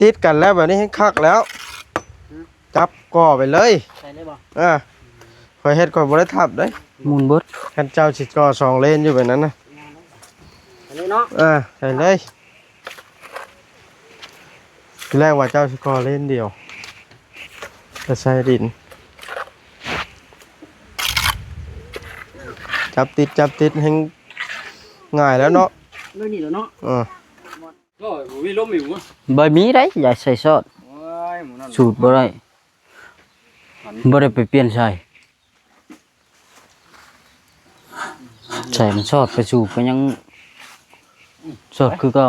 ติดกันแล้วแบบนี้ให้คักแล้วจับก่อไปเลยใส่เลยบ่คอยเฮ็ดก่อนบ่ได้ทับเด้มุนเบิดคันเจ้าสิก่อ2เลนอยู่แบบนั้นนะอันนี้เนาะใส่เลยทีแรกว่าเจ้าสิก่อเลนเดียวจะใส่ดินจับติดให้ง่ายแล้วเนาะเลยนี่แล้วเนาะก็มีล้มอยู่มั้งใบมีได้อย่าใส่ซอสสูตรบ่ได้ไปเปลี่ยนใส่มันซอสไปสูบก็ยังซอสคือเก่า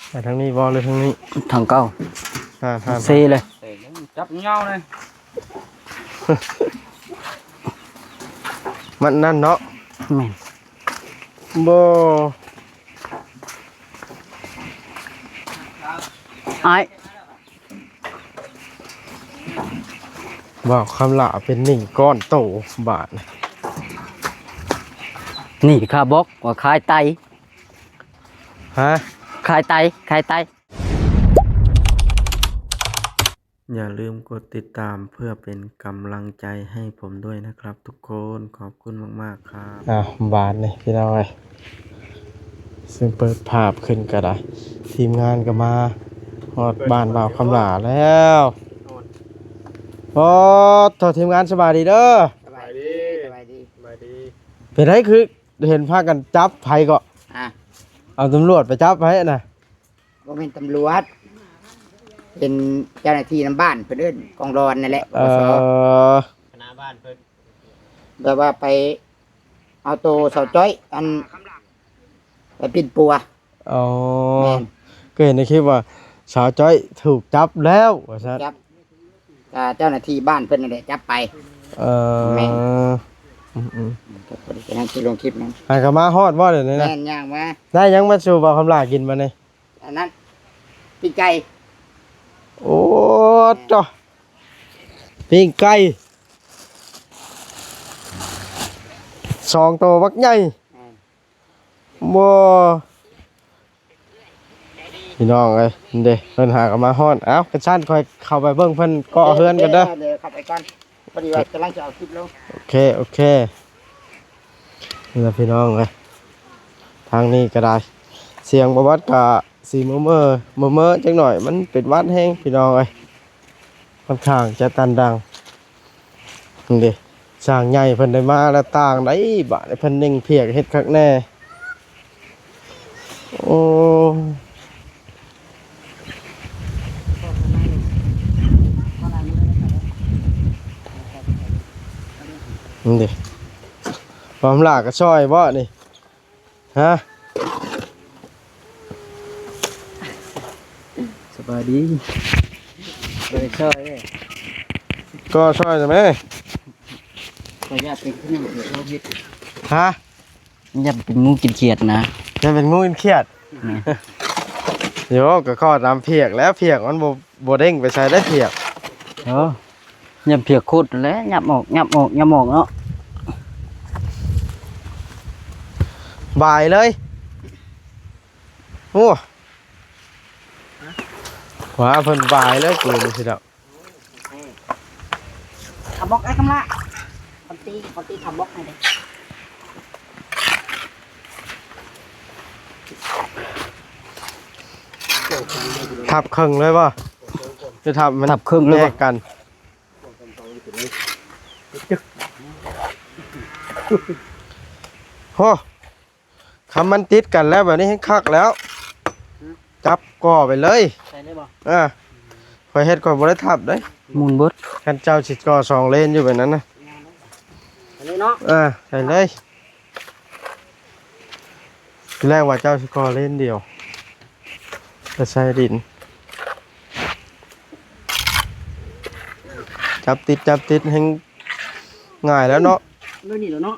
ไปทางนี้บ่หรือทางนี้ทางเก่าเซเลยจับเงาเลยมันนั่นเนาะแม่นบ่ไอ้บอกคำละเป็นหนึ่งก้อนโตบาทนี่ข้าบอกว่าขายไตฮะขายไตอย่าลืมกดติดตามเพื่อเป็นกำลังใจให้ผมด้วยนะครับทุกคนขอบคุณมากๆครับบาทเลยพี่น้อยซึ่งเปิดภาพขึ้นก็ได้ทีมงานก็มาฮอดบ้านบ่าวคำหลาแล้วโอ้ต่อทีมงานสบายดีเด้อสบายดีเป็นไรคือเห็นพากันจับไผก็เอาตำรวจไปจับไผน่ะบ่เป็นตำรวจเป็นเจ้าหน้าที่น้ำบ้านเพิ่นเอิ้นกองร้อนนั่นแหละคณะบ้านเพิ่นแบบว่าไปเอาโตเสาจ้อยอันไปปิดปัวอ๋อก็เห็นในคลิปว่าสาวจ้อยถูกจับแล้วว่าซั่นจับเจ้าหน้าที่บ้านเพิ่นนั่นแหละจับไปแม่ก็พอดีจะนั่งที่ลงคลิปนั้นหากมาฮอดบ่เดี๋ยวนี้นะแม่นย่างมาได้ยังมาสู่บ่าวคำลากินมานี่อันนั้นปิ้งไก่โอ้จ้ะปิ้งไก่2ตัวบักใหญ่บ่พี่น้องเอ้ยเด้เพิ่นหากมาฮอดกระชั้นค่อยเข้าไปเบิ่งเพิ่นเกาะเฮือนกันเด้อเดี๋ยวเข้าไปก่อนพอดีว่ากำลังจะเอาคลิปลงโอเคนี่ล่ะพี่น้องเอ้ยทางนี้ก็ได้เสียงบ่วัดก็สิเมื่อจักหน่อยมันเป็นวัดแห้งพี่น้องเอ้ยค่อนข้างจะตันดังนี่เด้สร้างใหญ่เพิ่นได้มาแล้วต่างได้บาดเพิ่นนิ่งเพียกเฮ็ดคักแน่โอ้นี่ดิความหลากก็ช่อยบ่นี่ฮะสบายดีเลยช่วยเลยก็ช่อยใช่ไหมก็อยากเป็นขึ้นมาเป็นโรคพิษฮะอยากเป็นงูกินเขียดนะจะเป็นงูกินเขียดเดี๋ยวก็ข้อตามเพียกแล้วเพียกมันโบเด้งไปใช้ได้เพียกยับเพียกโคตรแล้วยับออกเนาะบ่ายเลยโอ้ว้าเพิ่นบ่ายเลยกูนี่สิดอกทำบล็อกไอ้คำละคนตีทำบล็อกให้เลยทับครึ่งเลยป่ะจะทับมันทับครึ่งเลยกันโอ้คำมันติดกันแล้วแบบนี้ให้คักแล้วจับก่อไปเลยใส่เลยบ่คอยเฮ็ดก่อนบ่ได้ทับเด้มุนเบิดคันเจ้าสิก่อ2เลนอยู่แบบนั้นนะอันนี้เนาะใส่เลยทีแรกว่าเจ้าสิก่อเลนเดียวจะใส่ดินจับติดให้ง่ายแล้วเนาะเลยนี่แล้วเนาะ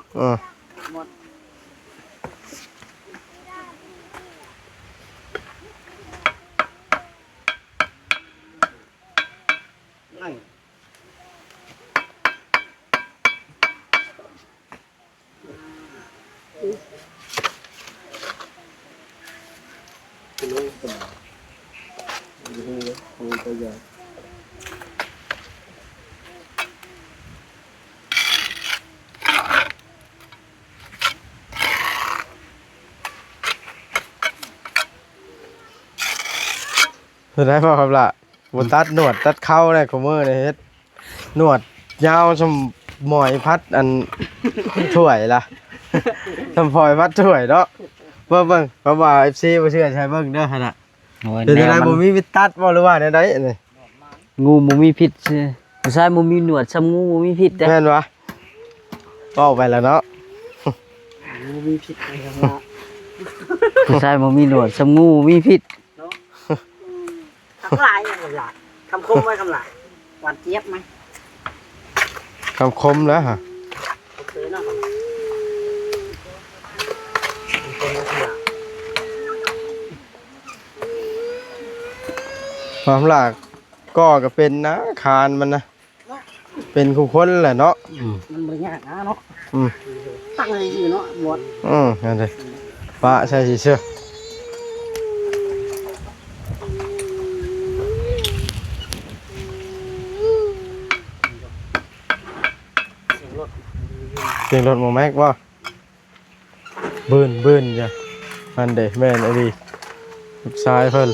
ได้บ่ครับล่ะบ่ตัดหนวดตัดเข้าได้คุมื้อนี่เฮ็ดหนวดยาวชมหมอยพัดอัน ถ้วยล่ะ ทำพลอยพัดถ้วยเนาะเบิ่งเพราะว่า FC บ่เชื่อใช้เบิ่งเด้อหั่นน่ะเป็นจังได๋บ่มีวิตัดบ่หรือว่าแนวใดนี่ งูบ่มีพิษผู้ชายบ่มีหนวดซ้ำงูบ่มีพิษเด้ แม่นวะเว้าไปแล้วเนาะ ผู้ชายบ่มีหนวดซ้ำงูบ่มีพิษ คำลายคำลายคำคมไว้คำลายหวานเจี๊ยบไหม คำคมแล้วฮะ โอเคเนาะ ความหลากก็เป็นนะคานมันนะเป็นคู่คนแหละเนาะ มันบริยากนะเนาะ อืม ตั้งเลยอยู่เนาะหมด นั่นเลยปะใช่สิเชื่อเสียงรถโมแม็กว่าบืนจ้ะมันเด็แม่นไอ้ดีลูกชายเพิ่น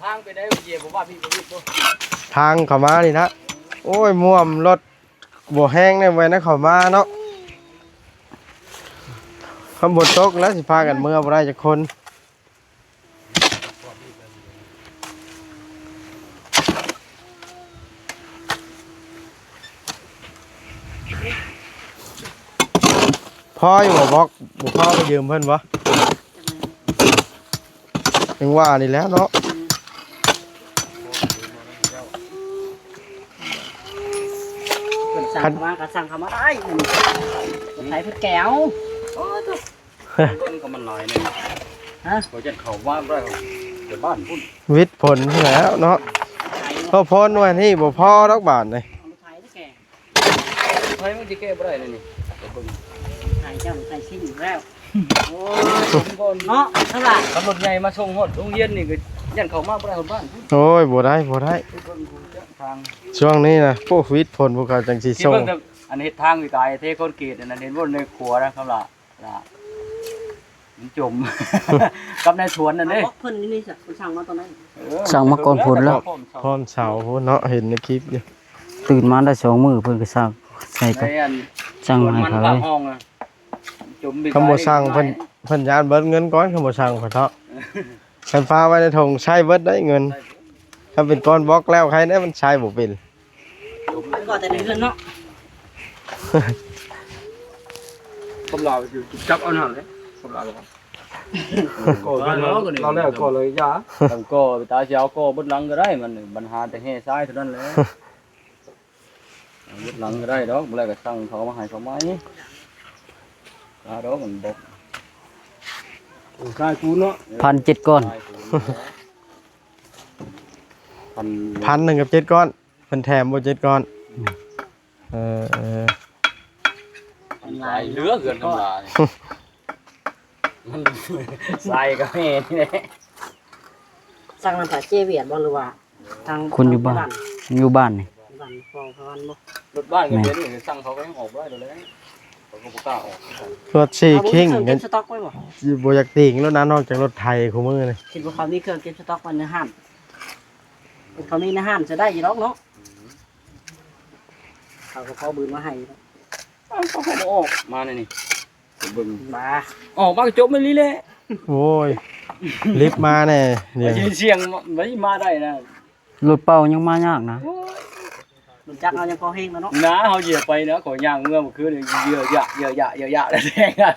ทางไปได้เหยียบผมว่าพี่บ่รีบบ่ ทางเข้ามานี่นะโอ้ยม่วมรถบ่แห้งเนี่ยไว้นะเข้ามาเนาะคำบทตกแล้วสิพากันเมื่อบ่ได้จักคนพ่ออยู่บ่บอกบ่พ่อไปยืมเพิ่นบ่ยังว่านี่แหล้วเนาะ เป็นสั่งมาก็สั่งเขามาได้ใช้เพื่อแก้วโอ้ตัว มันก็มันหลายเนี่ย ฮะ บ่จะเข้าบ้านบ่ได้เดี๋ยวบ้านพุ่น วิทย์ผลแล้วเนาะ ใช้ พ่อพ้นวันนี้บ่พ่อดอกบาทเลย เอาใช้ได้แก่ ไผมันสิแก้บ่ได้เลยนี่เดี๋ยวเบิ่ง ใช้เจ้าใช้ชิ้นอยู่แล้ว โอ้ยผมก่อน เนาะเท่าไหร่ ขับรถใหญ่มาส่งฮอดโรงเรียนนี่ก็ยันเข้ามาบ่ได้ฮอดบ้านพุ่น โอ้ยบ่ได้บ่ได้ เบิ่งผู้จักทาง ช่วงนี้นะพวกวิทย์ผลพวกเขาจังสิ ที่ ส่ง เบิ่งแต่อันเฮ็ดทางวิกายเทคอนกรีตอันนั้นเห็นบ่ในครัวนะครับล่ะมันจม กับในสวนนั่นเด้ เอาเพิ่นนี่สิคุณสั่งมาตอนไหน สั่งมาก่อนพุ่นแล้ว พร้อมเสาพู้นเนาะเห็นในคลิปอยู่ ตื่นมาได้2มื้อเพิ่นก็สั่งใส่ ใน ก็ อัน สั่ง สวน ให้ มัน เขา ปา เล ก ย ห้องอะจมวิกาย คำบ่สั่งเพิ่นยานเบิดเงินก่อนคำบ่สั่งขอเถาะคันฟ้าไว้ในถุงใช้เบิดได้เงินถ้าเป็นก้อนบล็อกแล้วใครได้มันใช้บ่เป็น มันก็แต่ในเรือนเนาะ กำลาอยู่จับเอาหน่าเลยกำลาบ่ก็เราแล้วก็เลยยาต้องก็ไปตาเช้าก็บดหลังก็ได้มันปัญหาแต่แห่ซ้ายเท่านั้นแหละบดหลังก็ได้ดอกบ่แล้วก็สั่งเขามาให้เขาไหมดอกมันบ่ใช่กูเนาะ 1,700ก้อน 1,000กับ7ก้อนเพิ่นแถมบ่7ก้อนเออ ใส่เหลือเกินกำลามันใส่ก็แม่นี่แหละ สั่งน้ำตาเจเวียดบ่หรือว่าทาง คนอยู่บ้านอยู่บ้านนี่ บ้านฟองพานบ่ รถบ้านก็เป็นนี่สั่งเขาก็ให้ออกได้เดี๋ยวเลยเขาก็บ่กล้าออก รถสี่คิง กั กัน น สต็อกไว้บ่ บ่อยากติ่งแล้วนะนอกจากรถไทยคู่มือนี่ คิดว่าเขามีเครื่องเก็บสต็อกไว้ในห้างเขามีในห้างจะได้อยู่หรอกเนาะเขาก็พอบืนมาให้ เขาก็บ่ออกมานี่นี่เบิ่ง มา ออกมาก็จบไม่ลีแหละ โอ้ยลิฟต์มาแน่เนี่ย ยินเสียงไม่มาได้นะ รถเป่ายังมายากนะ มันจักเอายังพอเฮงแล้วเนาะ น้าเขาเหยียบไปนะขอย่างเมื่อคืนเยอะยะเยอะยะเยอะยะแล้วแดงอ่ะ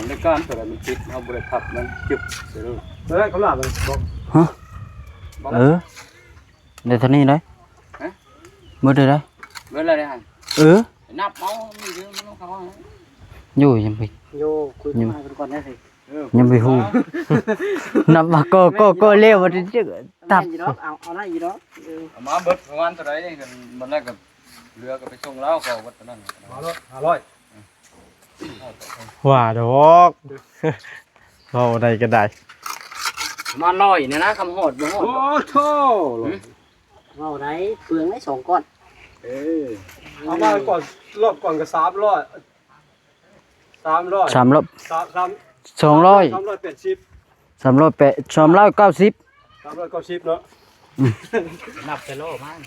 ในการตัวมันติดเอาบริษัทมันจุบเสร็จแล้วเขาหลับเลยบอก ฮะ เออได้เท่านี้เลยหมดเลยได้ เมื่อไรได้ฮะ เออ นับเอามีเยอะมันต้องเขา อยู่ยังไป โยคุยมากันก่อนได้สิ ยังไปฮู้นับมาก็เร็วมันจะตับ อยู่เนาะเอาได้อยู่เนาะ มาเบิดประมาณเท่าไรนี่กันมันแรกกับเรือก็ไปส่งแล้วเขาวัดนั้นมาแล้ว500 ว่าดอกเอาใดก็ได้ มา100เนี่ยนะคำโหดบ่โหด โอ้โธ่ เอาได้เปลืองได้2ก้อน เอามาก่อนรอบก่อนก็300 300 300 200 380 390 390เนาะ นับกิโลมาก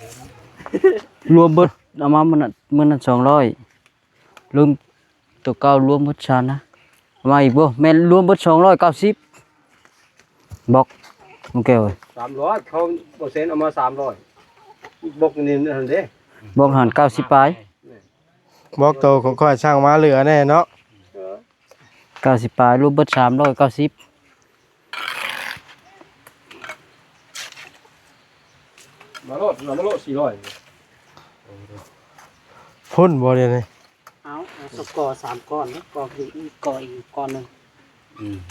รวมเบิดเอามามันนั้น200รวมตัวเก่ารวมเบิดชานนะเอามาอีกบ่แม่นรวมเบิด290บอกมึงแก้วเอ้ย 300เขาบ่เซ็นเอามา300อีกบกนี่นั่นเด้ บอกหัน90ปลาย บอกโตของค่อยช่างมาเหลือแน่เนาะ 90ปลายรวมเบิด390 มาโลด400 พุ่นบ่เดี๋ยวนี้ เอาสกอ3ก้อนนี่กอคืออีกกออีกก้อนนึง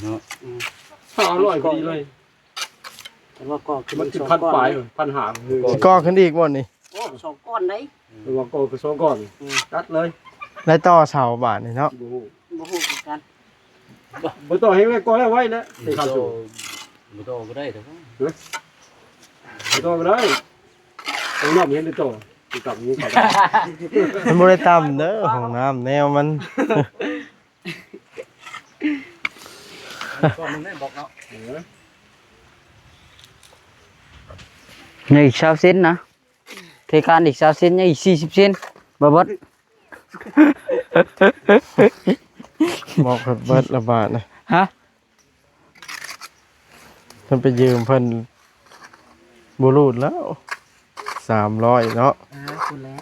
เนาะ500พอดีเลย แต่ว่ากอคือ มันสิ 2 พัน ก้อน ปลายพันหางคือ สิก่อขึ้นอีกบ่นี่ โอ้2ก้อนได้ ว่าโกคือ2ก้อนตัดเลย ได้ต่อเสาบาทนี่เนาะ บ่ฮู้ บ่ฮู้คือกัน บ่ต้องให้ไว้ก่อนแล้วไว้นะสิครับอยู่ บ่โตก็ได้แต่ว่า บ่ต้องก็ได้ต้องนับเห็นได้โตสิกลับนี้ครับ มันบ่ได้ต่ำเด้อห้องน้ำแนวมัน ก็มึงได้บอกเนาะ ยังอีก20เซนนะเทการอีก20เซนยังอีก40เซนบ่เบิด บอกเพิ่นเบิดละบาทนะ ฮะ เพิ่นไปยืมเพิ่นบ่รูดแล้ว300เนาะ คุณแล้ว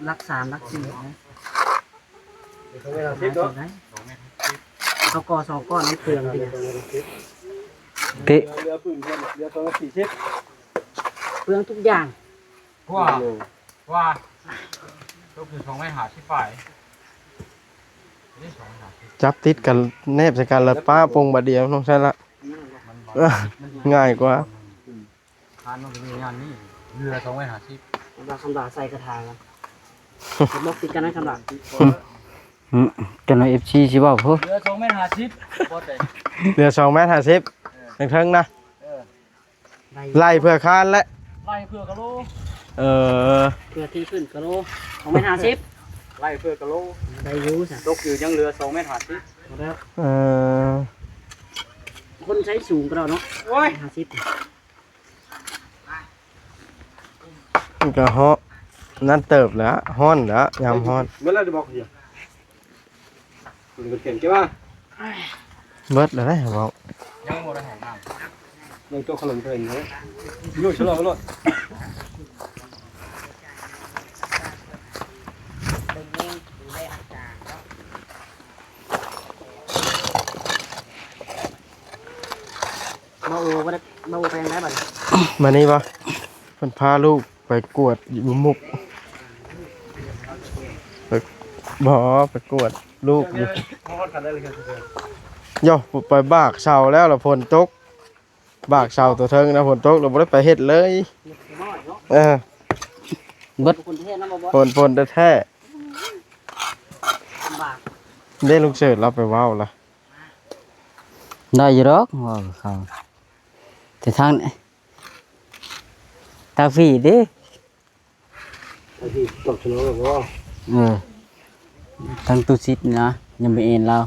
รัก3รัก4นะเอากอ2ก้อนน้ำเปลืองดิ เตะ เรือพึ่งเรือตัว40 เปลืองทุกอย่าง ว่าลูกคือ2ไม่หาที่ฝ่าย จับติดกันแนบใส่กันแล้วป้าปงบาดเดียวน้องใช่ละง่ายกว่า ทานมันมีงานนี่เรือ2ไม่หาที่ คำด่าใส่กระถางกันมกติดกันนะคำด่า จังได๋ FC สิเว้าเพิ่น เรือ2ไม่หาที่บ่ได้ เหลือ2.50 เมตรเทิงๆนะไล่เพื่อคานและ ไล่เพื่อกะโล เออ เพื่อที่ขึ้นกะโล250 ไล่เพื่อกะโล ได้รู้สิ ตกอยู่ยังเรือ2ไม่หาที่ แล้ว เออ คนใช้สูงกว่าเราเนาะ โอ้ย 50 มันก็ฮ้อนั่นเติบแล้วฮ้อนแล้วยามฮ้อน เมื่อไรจะบอกเฮียคุณเขียนใช่ป่ะ เบิดแล้วได้บอก ยังบ่ได้หาน้ำยังตัวขนมเพลินเลยอยู่ฉลองกันเลย มาโอ้บ่ได้มาโอ้ไปยังไงบัด มานี่ปะเพิ่นพาลูกไปกวดอยู่มุกไปบ่ไปกวดลูกอยู่ มอดกันได้เลยครับ โย่ไปบากเสาแล้วล่ะฝนตกบากเสาตัวเทิงนะฝนตกเราบ่ได้ไปเฮ็ดเลย น้อยเนาะ เออ เบิด คนที่เฮ็ดนำบ่ ฝนแท้ ลำบาก ๆได้ลูกเสิร์ชเราไปเว้าล่ะ ได้อยู่ดอกเว้าเขาแต่ทางนี้ทางพี่เด้ ที่ตกฉลองกันว่า ทางตุสิตนี่นะยังไปเอ็นเรา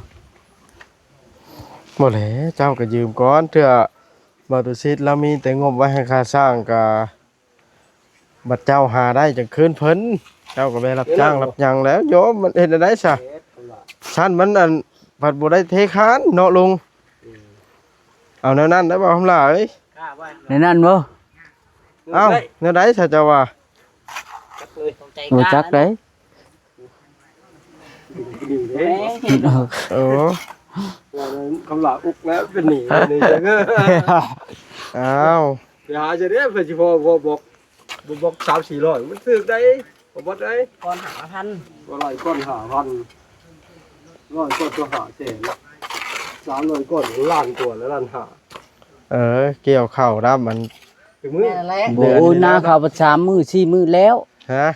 บ่แหละเจ้าก็ยืมก่อนเทื่อบ่ตุซิดแล้วมีแต่งบไว้ให้ค่าสร้างก็บัดเจ้าหาได้จังคืนเพิ่นเจ้าก็ไปรับจ้างรับหยังแล้วโยมมันเฮ็ดได้ซะชั้นมันอันบัดบ่ได้เทคานเนาะลุงเอาแนวนั้นได้บ่คำล่าเอ้ย กล้าไว้ ในนั้นบ่ เอ้าแนวใดซะเจ้าว่า ตกใจ บ่จักได้ โอ้ คำหลาอุกแล้วเป็นหนีนี่จัง อ้าว ไปหาจะได้เพื่อสิพอบอก3-400มันถึกได้บ่ได้ ก่อนหาพัน ว่าร้อยก้อน5,000ร้อยก้อนตัว5แสน300ก้อนล้านกว่าแล้วล้านห้า เกี่ยวข้าวรับมัน ถึงมื้อ แม่นแหละ โอ้ยหน้าเขาประชามมือ4มื้อแล้ว ฮะ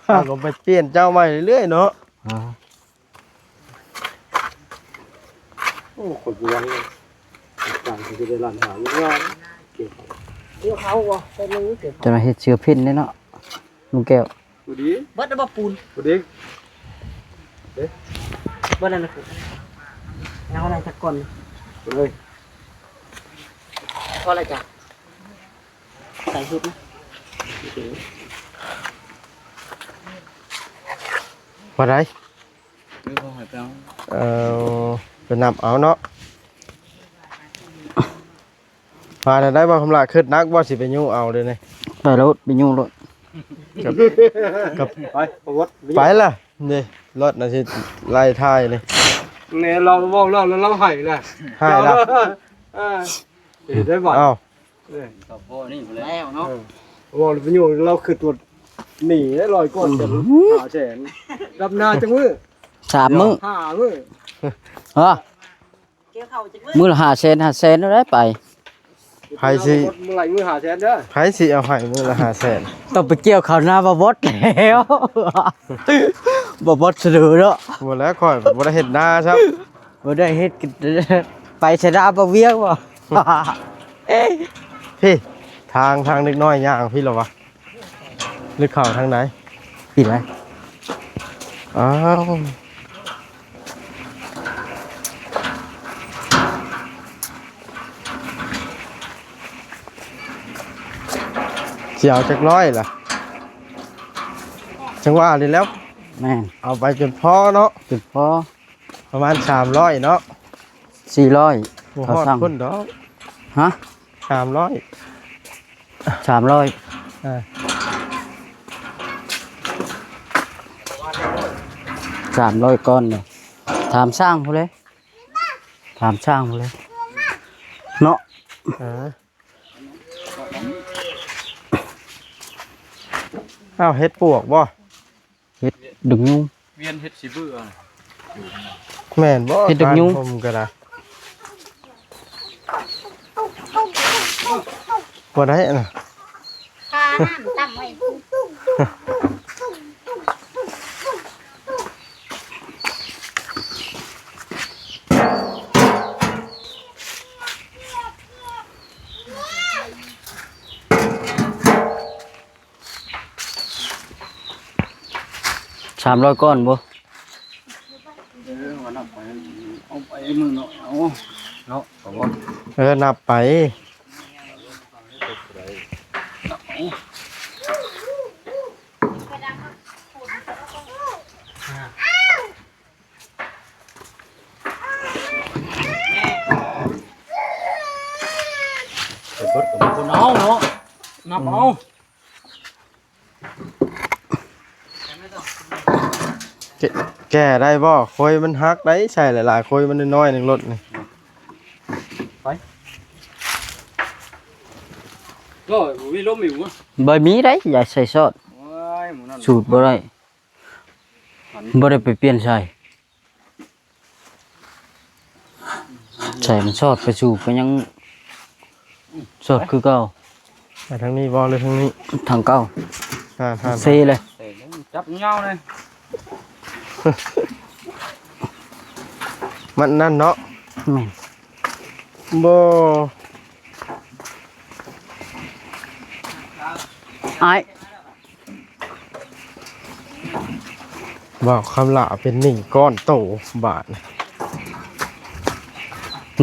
เอาลงไปเปลี่ยนเจ้าใหม่เรื่อยๆเนาะ โอ้คนรวยต่างจะได้ล้านห้ามันว่าเกี่ยวกับ เดี๋ยวเขาบ่ไปนึงเก็บ จะมาเฮ็ดเชื้อเพ่นได้เนาะลุงแก้ว ผู้ดี เบิดบ่ปูน ผู้ดี เบิดนั่นน่ะปูนเอาอะไรสักก่อน เลย พอละจ้ะใส่ชุดนะ ว่าไร ไม่พอให้ไปเอา ไปนำเอาเนาะมาได้บ่คำลาขึ้นนักบ่สิไปยุ่งเอาเลยนี่ ไปรถไปยุ่งรถ กับ ไปประวัติ ไปล่ะนี่รถน่ะสิไล่ท้ายนี่ เนี่ยเราบอกเราให้แหละ ให้ละ ได้บ่ อ้าว กับพ่อนี่ไปแล้ว แล้วเนาะ บอกไปอยู่เราคือตัวหนีได้100ก้อนจะหาแสนรับนาจังมื้อ 3 มื้อ 5มื้อ ฮะ เกี่ยวเข้าจัก มื้อละ500,000แล้วได้ไป ไผสิ เมื่อไหร่มื้อหาแสนเด้อ ไผสิเอาให้มื้อละ500,000 ต้องไปเกี่ยวข้าวหน้าบ่บดแล้วบ่บดสะดือเนาะ บ่แล้วค่อยบ่ได้เฮ็ดนาครับ บ่ได้เฮ็ดกินไปชะดาบ่เวียงบ่ พี่ทางเล็กน้อยย่างพี่เหรอวะหรือเข้าทางไหน ปิดไว้ อ้าวเสียวจักร้อยล่ะจังว่าเลยแล้ว แม่น เอาไปจนพอเนาะ จุดพอ ประมาณ300เนาะ 400 บ่ เขา ฮอด สั่ง คนดอก ฮะ 300 300 อ่า 300ก้อนเนี่ยถามสร้างพุ่นเลยถามสร้างพุ่นเลยเนาะ อ้าวเฮ็ดปวกบ่ ดึงยุง เวียนเฮ็ดสิเบื่อ แม่นบ่ เฮ็ดดึกยุง การผมก็ได้บ่ได้น่ะ ข้าน้ำตั้มไว้ 300ก้อนบ่ เอาไปมือเนาะเอาเนาะก็บ่ นับไป คนเอาเนาะนับเอา แก้ได้บ่คอยมันฮักได้ใส่หลายๆคอยมันน้อยๆหนึงรถนี่ ก็มีลมอยู่อ่ะ บ่มีได้อย่าใส่ซอส ว้ายหมูนั่น สูตรบ่ได้บ่ได้ไปเปลี่ยนใส่ใส่มันซอสไปสูบก็ยังซอสคือเก่า ไปทางนี้บ่หรือทางนี้ ทางเก่า ท่าน เซเลย จับเงาเลย มันนั่นเนาะ แม่น บ่ อ้าย บอกคำลาเป็นหนี้ก้อนโตบาทนะ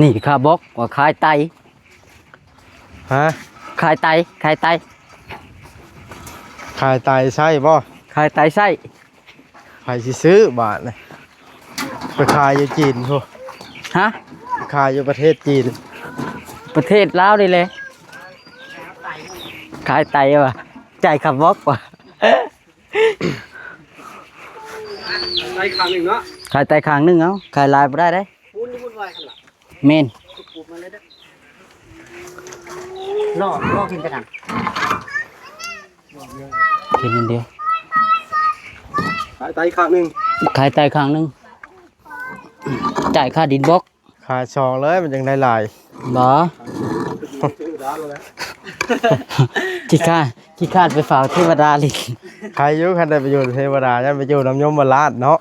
นี่ข้าบอกว่าขายไต ฮะ ขายไตขายไต ขายไตใช่บ่ ขายไตไส้ ใครสิซื้อบาทนะไปขายอยู่จีนพวก ฮะ ขายอยู่ประเทศจีน ประเทศลาวนี่เลยขายไตว่ะจ่ายคำบอกว่ะ ไอ้ครั้งหนึ่งเนาะ ขายไตข้างหนึงเอาขายลายบ่ได้เด้ ปูนนี่วุ่นวายกันล่ะ เมน ปูมาเลยเด้อ ล่อขึ้นกระดัง กินอันเดียว ขายไตข้างหนึง ขายไตข้างหนึงจ่ายค่าดินบล็อก ขาช่องเลยมันจังได้หลาย บ่ ชื่อร้านแล้ว ขี้คาดไปฝากเทวดาลิก ใครอยู่คันได้ไปอยู่เทวดายันไปอยู่น้ำยมบาลาดเนาะ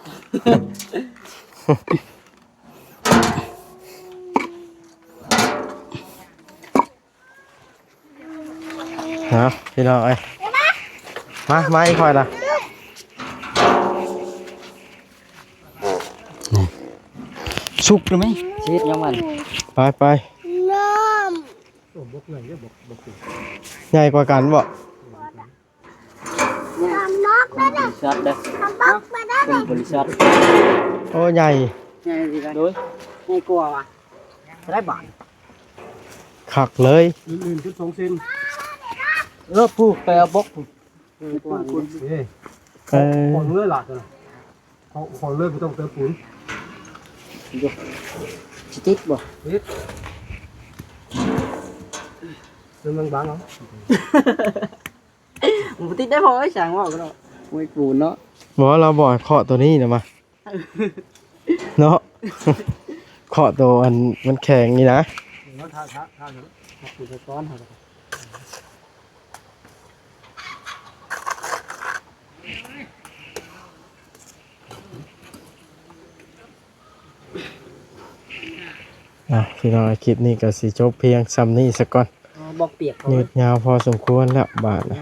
ฮะพี่น้องเอ้ยมาอีกค่อยละ สุกหรือไหมชีวิตยังมัน ไปใหญ่กว่ากันบ่ บริษัทเด้อเป็นบริษัท โอ้ใหญ่ นี่ดีเลย โดย ไม่กลัวว่ะได้บาท คักเลย อื่นๆชุด2เซน ผู้ไปเอาบล็อกผู้ เฮ้ย เออ ของเลื่อยหลักนะของเลื่อยไม่ต้องเติมปุ๋ย ชิติดบ่ เติมบางๆเอา ผมติดได้พอไอ้สั่งว่าก็ได้มวยปูนเนาะ บอกว่าเราบอกให้เคาะตัวนี้นะมา เนาะ เคาะตัวอันมันแข็งนี่นะ แล้วทาเนาะปุ๋ยจะซ้อนหา พี่น้องคลิปนี้ก็สิจบเพียงซ้ำนี้สักก่อน บอกเปียก ยืดยาวพอสมควรแล้วบาทนะ